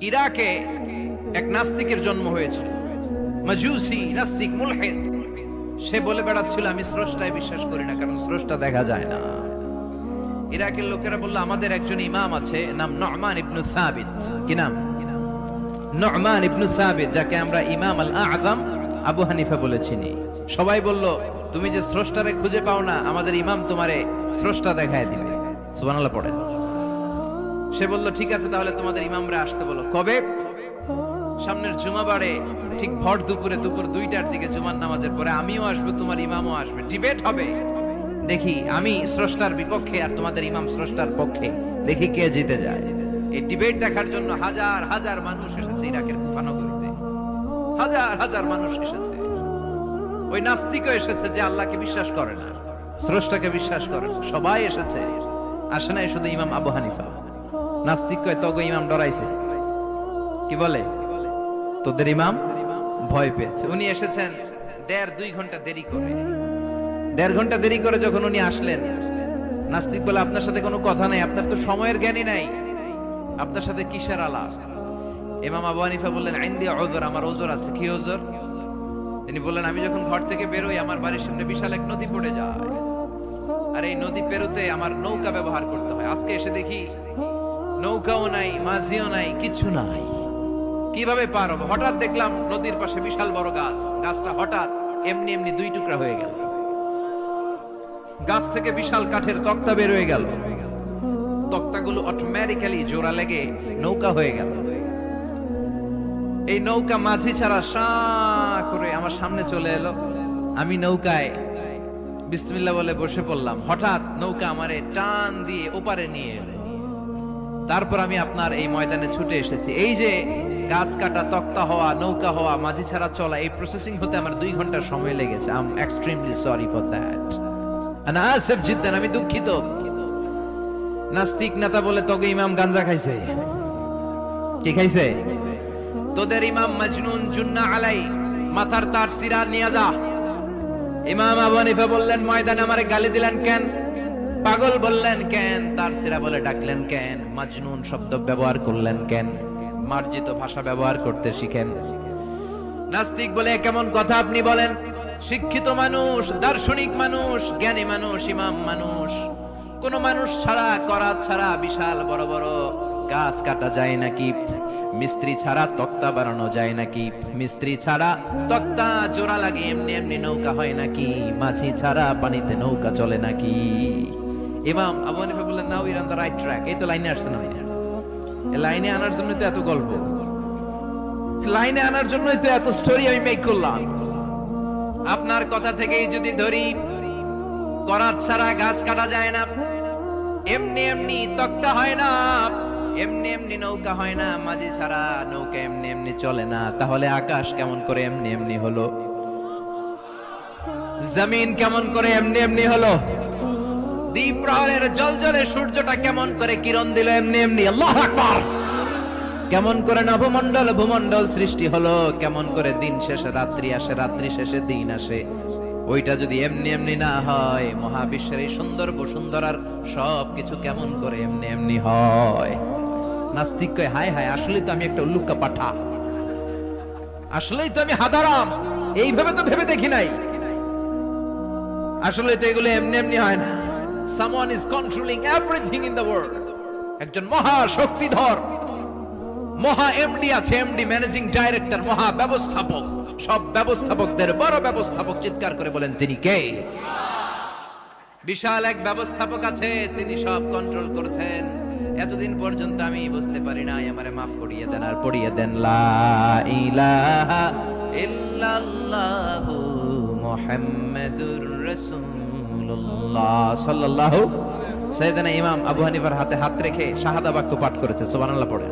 ইরাকে এক নাস্তিকের জন্ম হয়েছিল, মাজুসি নাস্তিক মুলহিদ। সে বলে বেড়াচ্ছিল আমি স্রষ্টায় বিশ্বাস করি না, কারণ স্রষ্টা দেখা যায় না। ইরাকের লোকেরা বলল আমাদের একজন ইমাম আছে, নাম নু'মান ইবনে সাবিত। কি নাম? নু'মান ইবনে সাবিত, যাকে আমরা ইমাম আল আযম আবু হানিফা বলে চিনি। সবাই বলল তুমি যে স্রষ্টারে খুঁজে পাও না, আমাদের ইমাম তোমারে স্রষ্টা দেখায় দিবে। সুবহানাল্লাহ পড়ে। সে বলল ঠিক আছে, তাহলে তোমাদের ইমামরা আসতে বলো। কবে? সামনের জুমাবারে ঠিক ভর দুপুরে, দুপুর 2টার দিকে জুমার নামাজের পরে আমিও আসবো, তোমার ইমামও আসবে, ডিবেট হবে। দেখি আমি স্রষ্টার বিপক্ষে আর তোমাদের ইমাম স্রষ্টার পক্ষে, দেখি কে জিতে যায়। এই ডিবেট দেখার জন্য হাজার হাজার মানুষ এসেছে ইরাকের কুফা নগরীতে। হাজার হাজার মানুষ এসেছে। ওই নাস্তিকও এসেছে যে আল্লাহকে বিশ্বাস করে না, স্রষ্টাকে বিশ্বাস করে না। সবাই এসেছে, আসে নাই শুধু ইমাম আবু হানিফা। নাস্তিক কয় তগো ইমাম ডরাইছে। কি বলে? তোদের ইমাম ভয় পেয়েছে। উনি এসেছেন 1.5-2 ঘন্টা দেরি করে। 1.5 ঘন্টা দেরি করে যখন উনি আসলেন, নাস্তিক বলে আপনার সাথে কোনো কথা নাই, আপনার তো সময়ের জ্ঞানই নাই, আপনার সাথে কিসের আলাপ? ইমাম আবু হানিফা বললেন ইনদি উযর, আমার ওজর আছে। কি ওজর? তিনি বললেন আমি যখন ঘর থেকে বেরোই আমার বাড়ির সামনে বিশাল এক নদী পড়ে যায়, আর এই নদী পেরোতে আমার নৌকা ব্যবহার করতে হয়। আজকে এসে দেখি নৌকাও নাই, মাঝিও নাই, কিছু নাই। কিভাবে পার হবো? হঠাৎ দেখলাম নদীর পাশে বিশাল বড় গাছ, গাছটা হঠাৎ এমনি এমনি 2 টুকরা হয়ে গেল। গাছ থেকে বিশাল কাঠের তক্তা বের হয়ে গেল। তক্তাগুলো অটোমেটিক্যালি জোড়া লেগে নৌকা হয়ে গেল। এই নৌকা মাঝি ছাড়া সা করে আমার সামনে চলে এলো। আমি নৌকায় বিসমিল্লাহ বলে বসে পড়লাম। হঠাৎ নৌকা আমারে টান দিয়ে ওপারে নিয়ে এলো। তারপর আমি আপনার এই ময়দানে ছুটে এসেছি। এই যে গাছ কাটা, তক্তা হওয়া, নৌকা হওয়া, মাঝি ছাড়া চলা, এই প্রসেসিং হতে আমার 2 ঘন্টা সময় লেগেছে। I am extremely sorry for that. আনা আসিফ জিদ্দান, আমি দুঃখিত। নাস্তিক নেতা বলে তবে ইমাম গাঞ্জা খাইছে। কি খাইছে? তোদের ইমাম মাজনুন, জুন্না আলাই, মাথার তার সিরা নিয়ে যা। ইমাম আবু হানিফা বললেন ময়দানে আমারে গালি দিলেন কেন? পাগল বললেন কেন? তার সিরা বলে ডাকলেন কেন? মাজনুন শব্দ ব্যবহার করলেন কেন? মার্জিত ভাষা ব্যবহার করতে শিখেন। নাস্তিক বলে কেমন কথা আপনি বলেন? শিক্ষিত মানুষ, দার্শনিক মানুষ, জ্ঞানী মানুষ, ইমাম মানুষ, কোন মানুষ ছাড়া, করাত ছাড়া বিশাল বড় বড় গাছ কাটা যায় নাকি? মিস্ত্রি ছাড়া তক্তা বানানো যায় নাকি? মিস্ত্রি ছাড়া তক্তা জোড়া লাগে এমনি এমনি নৌকা হয় নাকি? মাঝি ছাড়া পানিতে নৌকা চলে নাকি? ইমাম আবু হানিফা বললেন now you are on the right track. এই তো লাইনে আসছেন আপনি। এই লাইনে আনার জন্য তো এত গল্প, লাইনে আনার জন্যই তো এত স্টোরি আমি মেক করলাম। আপনার কথা থেকেই যদি ধরি, করাত ছাড়া গাছ কাটা যায় না, এমনি এমনি তক্তা হয় না, এমনি এমনি নৌকা হয় না, মাঝি ছাড়া নৌকা এমনি এমনি চলে না, তাহলে আকাশ কেমন করে এমনি এমনি হলো? জমিন কেমন করে এমনি এমনি হলো? দ্বীপ প্রহরের জলজলে সূর্যটা কেমন করে কিরণ দিল এমনি এমনি? আল্লাহু আকবার! কেমন করে নবমণ্ডল ভূমণ্ডল সৃষ্টি হলো? কেমন করে দিন শেষে রাত্রি আসে, রাত্রি শেষে দিন আসে? ওইটা যদি এমনি এমনি না হয়, মহাবিশ্বের এই সুন্দর বসুন্ধরার সবকিছু কেমন করে এমনি এমনি হয়? নাস্তিক কয় হায় হায়, আসলেই তো আমি একটা উল্লুকা পাঠা, আসলেই তো আমি হাদারাম, এইভাবে তো ভেবে দেখি নাই। আসলে তো এগুলো এমনি এমনি হয় না। Someone is controlling everything in the world. একজন মহা শক্তিধর মহা এমডি আছে, এমডি ম্যানেজিং ডাইরেক্টর, মহা ব্যবস্থাপক, সব ব্যবস্থাপকদের বড় ব্যবস্থাপক। চিৎকার করে বলেন তিনি কে? বিশাল এক ব্যবস্থাপক আছে, তিনি সব কন্ট্রোল করছেন। এতদিন পর্যন্ত আমি বুঝতে পারি নাই, আমারে মাফ করিয়ে দেন আর পড়িয়ে দেন লা ইলাহা ইল্লাল্লাহু মুহাম্মাদুর রাসূলুল্লাহ সাল্লাল্লাহু। সাইয়েদনা ইমাম আবু হানিফার হাতে হাত রেখে শাহাদা বাক্য পাঠ করেছে। সুবহানাল্লাহ পড়ে।